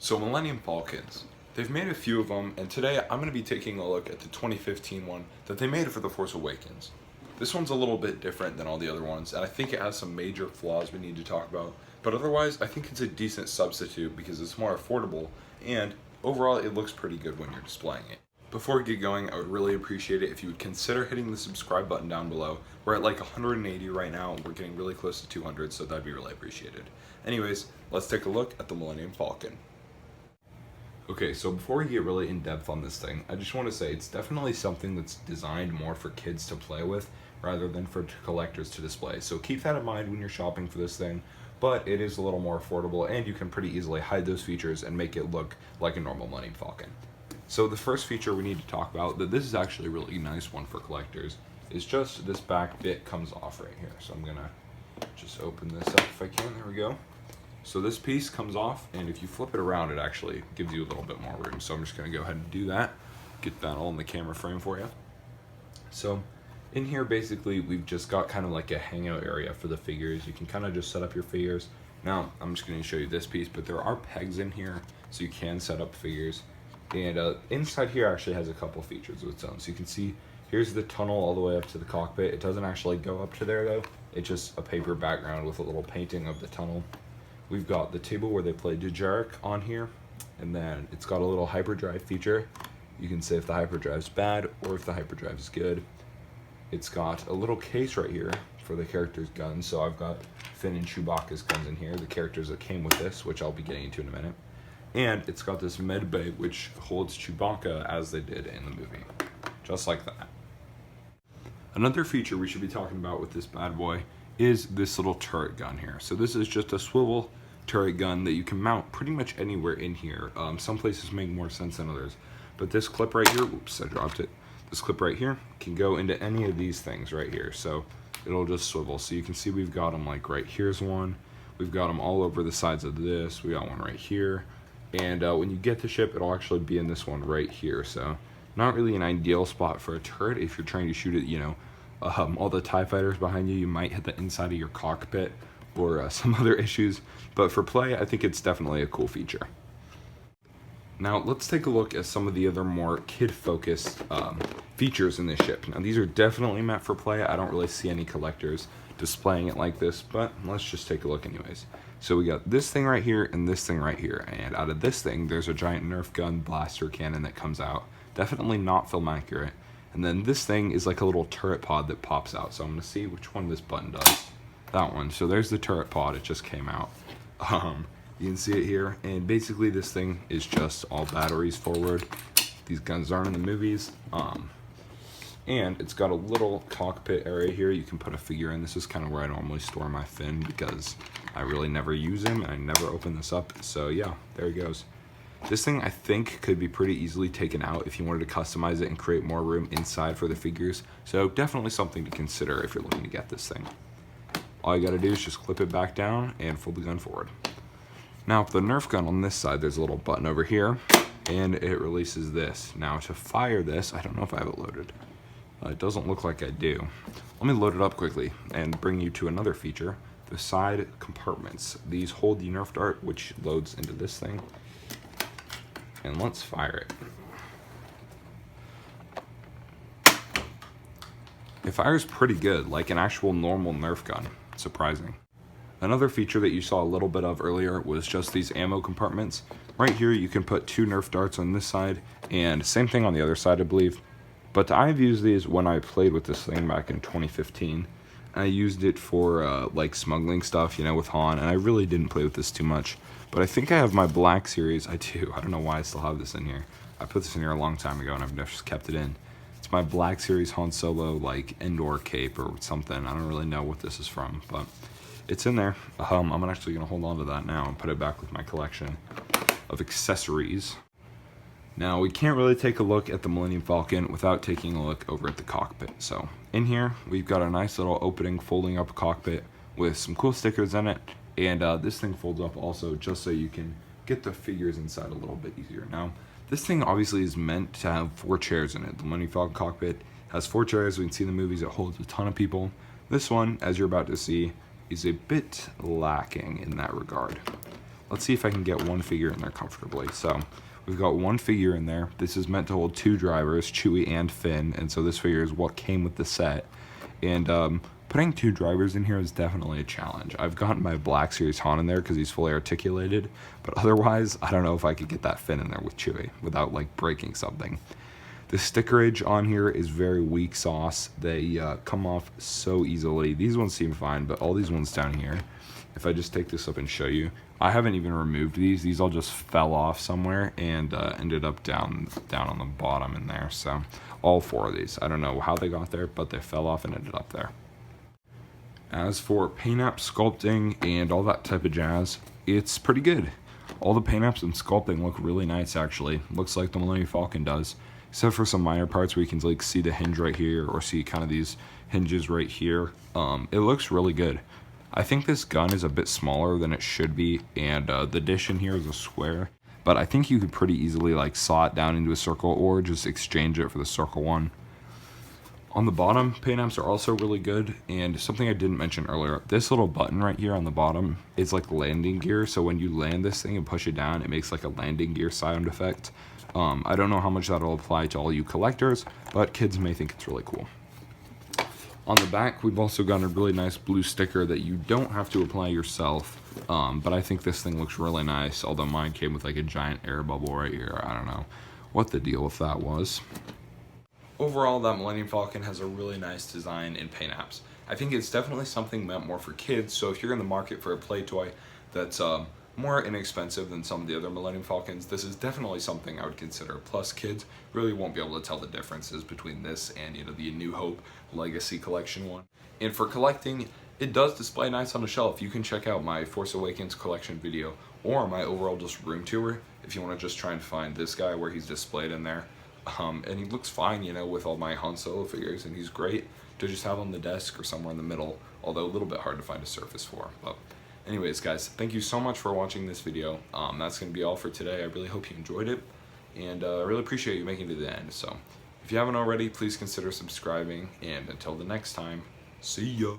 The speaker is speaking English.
So Millennium Falcons, they've made a few of them, and today I'm going to be taking a look at the 2015 one that they made for The Force Awakens. This one's a little bit different than all the other ones, and I think it has some major flaws we need to talk about, but otherwise I think it's a decent substitute because it's more affordable, and overall it looks pretty good when you're displaying it. Before we get going, I would really appreciate it if you would consider hitting the subscribe button down below. We're at like 180 right now, we're getting really close to 200, so that'd be really appreciated. Anyways, let's take a look at the Millennium Falcon. Okay, so before we get really in depth on this thing, I just want to say it's definitely something that's designed more for kids to play with rather than for collectors to display. So keep that in mind when you're shopping for this thing, but it is a little more affordable and you can pretty easily hide those features and make it look like a normal Millennium Falcon. So the first feature we need to talk about, that this is actually a really nice one for collectors, is just this back bit comes off right here. So I'm gonna just open this up if I can, there we go. So this piece comes off, and if you flip it around, it actually gives you a little bit more room. So I'm just gonna go ahead and do that, get that all in the camera frame for you. So in here, basically, we've just got kind of like a hangout area for the figures. You can kind of just set up your figures. Now, I'm just gonna show you this piece, but there are pegs in here, so you can set up figures. And inside here actually has a couple features of its own. So you can see, here's the tunnel all the way up to the cockpit. It doesn't actually go up to there though. It's just a paper background with a little painting of the tunnel. We've got the table where they play Dejeric on here, and then it's got a little hyperdrive feature. You can say if the hyperdrive's bad or if the hyperdrive is good. It's got a little case right here for the character's guns. So I've got Finn and Chewbacca's guns in here, the characters that came with this, which I'll be getting into in a minute. And it's got this med bay which holds Chewbacca as they did in the movie, just like that. Another feature we should be talking about with this bad boy is this little turret gun here. So this is just a swivel turret gun that you can mount pretty much anywhere in here. Some places make more sense than others, but this clip right here, oops, I dropped it. This clip right here can go into any of these things right here. So it'll just swivel. So you can see we've got them like right here's one. We've got them all over the sides of this. We got one right here. And when you get the ship, it'll actually be in this one right here. So not really an ideal spot for a turret if you're trying to shoot it, you know, all the TIE fighters behind you might hit the inside of your cockpit or some other issues, but for play I think it's definitely a cool feature. Now let's take a look at some of the other more kid-focused features in this ship. Now these are definitely meant for play. I don't really see any collectors displaying it like this, but let's just take a look anyways. So we got this thing right here and this thing right here, and out of this thing there's a giant Nerf gun blaster cannon that comes out. Definitely not film accurate. And then this thing is like a little turret pod that pops out. So I'm gonna see which one this button does. That one. So there's the turret pod, it just came out. You can see it here, and basically this thing is just all batteries forward. These guns aren't in the movies. And it's got a little cockpit area here you can put a figure in. This is kind of where I normally store my Finn because I really never use him and I never open this up. So yeah, there he goes. This thing I think could be pretty easily taken out if you wanted to customize it and create more room inside for the figures. So definitely something to consider if you're looking to get this thing. All you gotta do is just clip it back down and fold the gun forward. Now for the Nerf gun on this side, there's a little button over here and it releases this. Now to fire this, I don't know if I have it loaded. It doesn't look like I do. Let me load it up quickly and bring you to another feature, the side compartments. These hold the Nerf dart, which loads into this thing. And let's fire it. It fires pretty good, like an actual normal Nerf gun. Surprising. Another feature that you saw a little bit of earlier was just these ammo compartments. Right here you can put 2 Nerf darts on this side, and same thing on the other side I believe. But I've used these when I played with this thing back in 2015. I used it for like smuggling stuff, you know, with Han, and I really didn't play with this too much. But I think I have my Black Series. I do. I don't know why I still have this in here. I put this in here a long time ago and I've just kept it in. It's my Black Series Han Solo like indoor cape or something. I don't really know what this is from, but it's in there. I'm actually gonna hold on to that now and put it back with my collection of accessories. Now we can't really take a look at the Millennium Falcon without taking a look over at the cockpit. So in here we've got a nice little opening folding up cockpit with some cool stickers in it. And this thing folds up also just so you can get the figures inside a little bit easier. Now, this thing obviously is meant to have 4 chairs in it. The Millennium Falcon cockpit has 4 chairs. We can see in the movies it holds a ton of people. This one, as you're about to see, is a bit lacking in that regard. let's see if I can get one figure in there comfortably. So we've got one figure in there. This is meant to hold two drivers, Chewie and Finn, and so this figure is what came with the set. And putting two drivers in here is definitely a challenge. I've gotten my Black Series Han in there because he's fully articulated, but otherwise, I don't know if I could get that Finn in there with Chewie without like breaking something. The stickerage on here is very weak sauce. They come off so easily. These ones seem fine, but all these ones down here, if I just take this up and show you, I haven't even removed these. These all just fell off somewhere and ended up down on the bottom in there. So all four of these, I don't know how they got there, but they fell off and ended up there. As for paint app sculpting and all that type of jazz, it's pretty good. All the paint apps and sculpting look really nice actually. Looks like the Millenium Falcon does. Except for some minor parts where you can like see the hinge right here or see kind of these hinges right here. It looks really good. I think this gun is a bit smaller than it should be, and the dish in here is a square. But I think you could pretty easily like saw it down into a circle or just exchange it for the circle one. On the bottom, paint apps are also really good, and something I didn't mention earlier, this little button right here on the bottom is like landing gear, so when you land this thing and push it down, it makes like a landing gear sound effect. I don't know how much that'll apply to all you collectors, but kids may think it's really cool. On the back, we've also got a really nice blue sticker that you don't have to apply yourself, but I think this thing looks really nice, although mine came with like a giant air bubble right here. I don't know what the deal with that was. Overall, that Millenium Falcon has a really nice design in paint apps. I think it's definitely something meant more for kids, so if you're in the market for a play toy that's more inexpensive than some of the other Millenium Falcons, this is definitely something I would consider. Plus, kids really won't be able to tell the differences between this and, you know, the New Hope Legacy Collection one. And for collecting, it does display nice on the shelf. You can check out my Force Awakens collection video or my overall just room tour if you want to just try and find this guy where he's displayed in there. And he looks fine, you know, with all my Han Solo figures, and he's great to just have on the desk or somewhere in the middle, although a little bit hard to find a surface for. But anyways, guys, thank you so much for watching this video. That's going to be all for today. I really hope you enjoyed it, and I really appreciate you making it to the end. So if you haven't already, please consider subscribing, and until the next time, see ya!